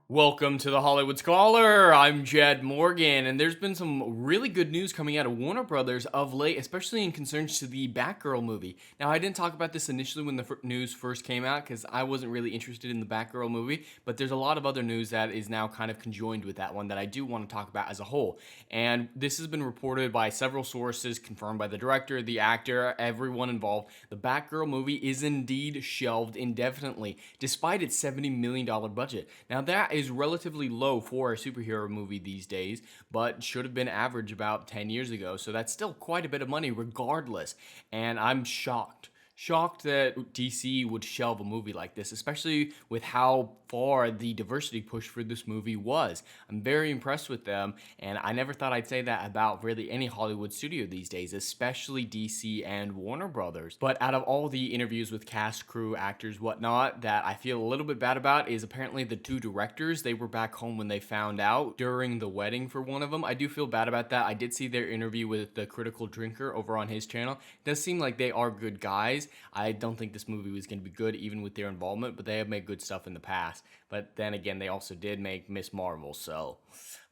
Welcome to the Hollywood Scholar. I'm Jed Morgan, and there's been some really good news coming out of Warner Brothers of late, especially in concerns to the Batgirl movie. Now, I didn't talk about this initially when the news first came out because I wasn't really interested in the Batgirl movie, but there's a lot of other news that is now kind of conjoined with that one that I do want to talk about as a whole. And this has been reported by several sources, confirmed by the director, the actor, everyone involved. The Batgirl movie is indeed shelved indefinitely, despite its $70 million budget. Now, that is relatively low for a superhero movie these days, but should have been average about 10 years ago. So that's still quite a bit of money regardless. And I'm shocked that DC would shelve a movie like this, especially with how far the diversity push for this movie was. I'm very impressed with them, and I never thought I'd say that about really any Hollywood studio these days, especially DC and Warner Brothers. But out of all the interviews with cast, crew, actors, whatnot, that I feel a little bit bad about is apparently the two directors. They were back home when they found out during the wedding for one of them. I do feel bad about that. I did see their interview with the Critical Drinker over on his channel. It does seem like they are good guys. I don't think this movie was going to be good even with their involvement, but they have made good stuff in the past. But then again, they also did make Miss Marvel, so.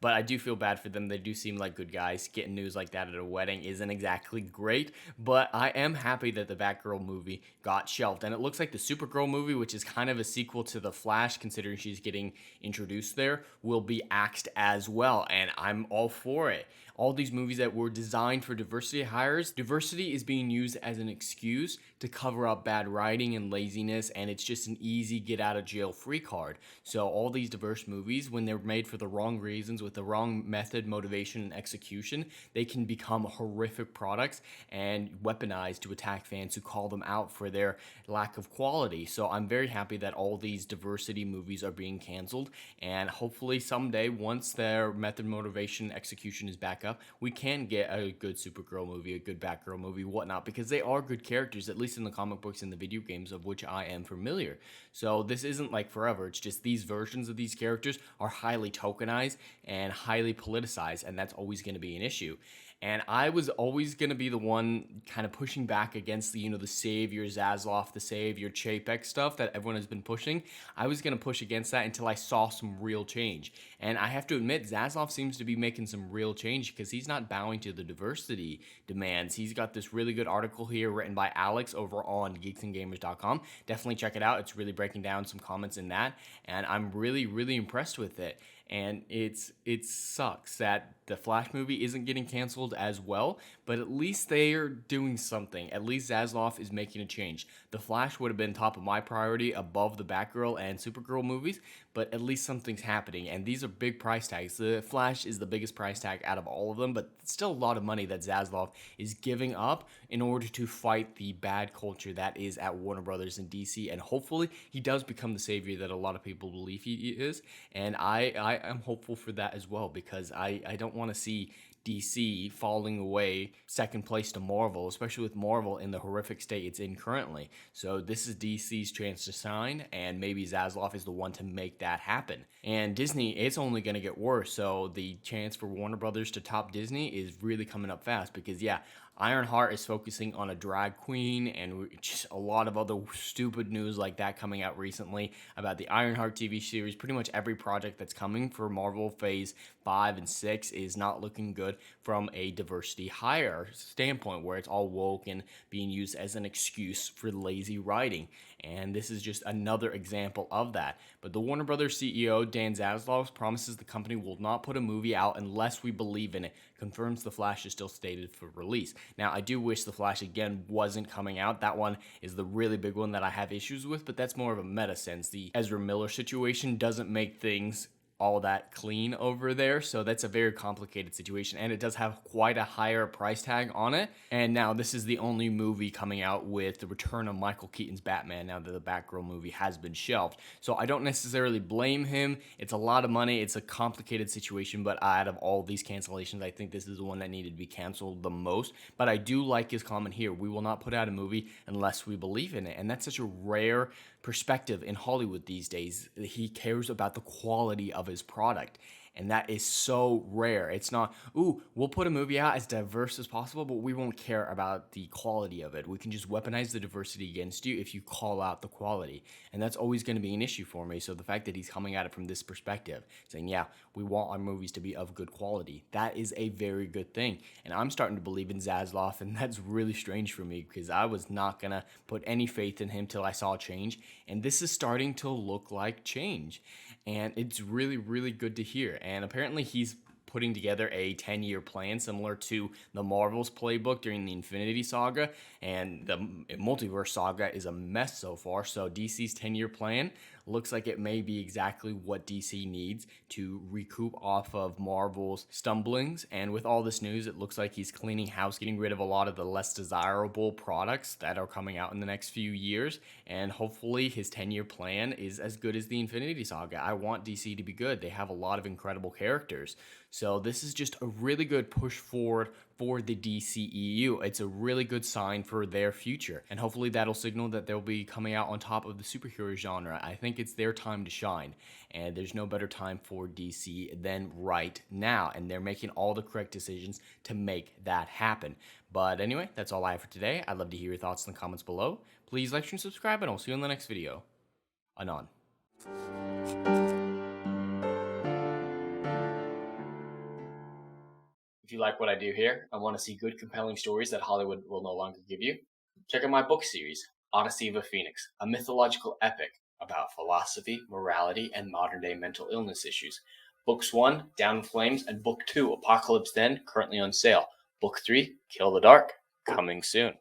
But I do feel bad for them. They do seem like good guys. Getting news like that at a wedding isn't exactly great, but I am happy that the Batgirl movie got shelved. And it looks like the Supergirl movie, which is kind of a sequel to The Flash, considering she's getting introduced there, will be axed as well, and I'm all for it. All these movies that were designed for diversity hires, diversity is being used as an excuse to cover up bad writing and laziness, and it's just an easy get out of jail free card. So all these diverse movies, when they're made for the wrong reasons, with the wrong method, motivation, and execution, they can become horrific products and weaponized to attack fans who call them out for their lack of quality. So I'm very happy that all these diversity movies are being canceled, and hopefully someday, once their method, motivation, execution is back up, we can get a good Supergirl movie, a good Batgirl movie, whatnot, because they are good characters, at least in the comic books and the video games of which I am familiar. So this isn't like forever. It's just these versions of these characters are highly tokenized and highly politicized, and that's always going to be an issue. And I was always going to be the one kind of pushing back against the savior Zaslav, the savior Chapek stuff that everyone has been pushing. I was going to push against that until I saw some real change. And I have to admit, Zaslav seems to be making some real change because he's not bowing to the diversity demands. He's got this really good article here written by Alex over on geeksandgamers.com. Definitely check it out. It's really breaking down some comments in that. And I'm really, really impressed with it. And it sucks that the Flash movie isn't getting canceled as well, but at least they are doing something. At least Zaslav is making a change. The Flash would have been top of my priority above the Batgirl and Supergirl movies, but at least something's happening, and these are big price tags. The Flash is the biggest price tag out of all of them, but it's still a lot of money that Zaslav is giving up in order to fight the bad culture that is at Warner Brothers and DC, and hopefully he does become the savior that a lot of people believe he is, and I am hopeful for that as well, because I don't want to see DC falling away second place to Marvel, especially with Marvel in the horrific state it's in currently. So this is DC's chance to shine, and maybe Zaslav is the one to make that happen. And Disney, it's only going to get worse, so the chance for Warner Brothers to top Disney is really coming up fast, because yeah, Ironheart is focusing on a drag queen, and just a lot of other stupid news like that coming out recently about the Ironheart TV series. Pretty much every project that's coming for Marvel Phase 5 and 6 is not looking good from a diversity hire standpoint, where it's all woke and being used as an excuse for lazy writing. And this is just another example of that. But the Warner Brothers CEO, Dan Zaslav, promises the company will not put a movie out unless we believe in it. Confirms The Flash is still stated for release. Now, I do wish The Flash, again, wasn't coming out. That one is the really big one that I have issues with, but that's more of a meta sense. The Ezra Miller situation doesn't make things all that clean over there, so that's a very complicated situation, and it does have quite a higher price tag on it. And now this is the only movie coming out with the return of Michael Keaton's Batman, now that the Batgirl movie has been shelved. So I don't necessarily blame him. It's a lot of money, it's a complicated situation, but out of all these cancellations, I think this is the one that needed to be canceled the most. But I do like his comment here: we will not put out a movie unless we believe in it. And that's such a rare perspective in Hollywood these days. He cares about the quality of his product. And that is so rare. It's not, ooh, we'll put a movie out as diverse as possible, but we won't care about the quality of it. We can just weaponize the diversity against you if you call out the quality. And that's always going to be an issue for me. So the fact that he's coming at it from this perspective, saying, yeah, we want our movies to be of good quality, that is a very good thing. And I'm starting to believe in Zaslav, and that's really strange for me because I was not going to put any faith in him till I saw change. And this is starting to look like change. And it's really, really good to hear. And apparently he's putting together a 10-year plan similar to the Marvel's playbook during the Infinity Saga, and the Multiverse Saga is a mess so far. So DC's 10-year plan looks like it may be exactly what DC needs to recoup off of Marvel's stumblings. And with all this news, it looks like he's cleaning house, getting rid of a lot of the less desirable products that are coming out in the next few years. And hopefully his 10-year plan is as good as the Infinity Saga. I want DC to be good. They have a lot of incredible characters. So this is just a really good push forward for the DCEU. It's a really good sign for their future. And hopefully that'll signal that they'll be coming out on top of the superhero genre. I think it's their time to shine. And there's no better time for DC than right now. And they're making all the correct decisions to make that happen. But anyway, that's all I have for today. I'd love to hear your thoughts in the comments below. Please like, share, and subscribe, and I'll see you in the next video. Anon. If you like what I do here and want to see good, compelling stories that Hollywood will no longer give you, check out my book series, Odyssey of a Phoenix, a mythological epic about philosophy, morality, and modern-day mental illness issues. Books 1, Down in Flames, and Book 2, Apocalypse Then, currently on sale. Book 3, Kill the Dark, coming soon.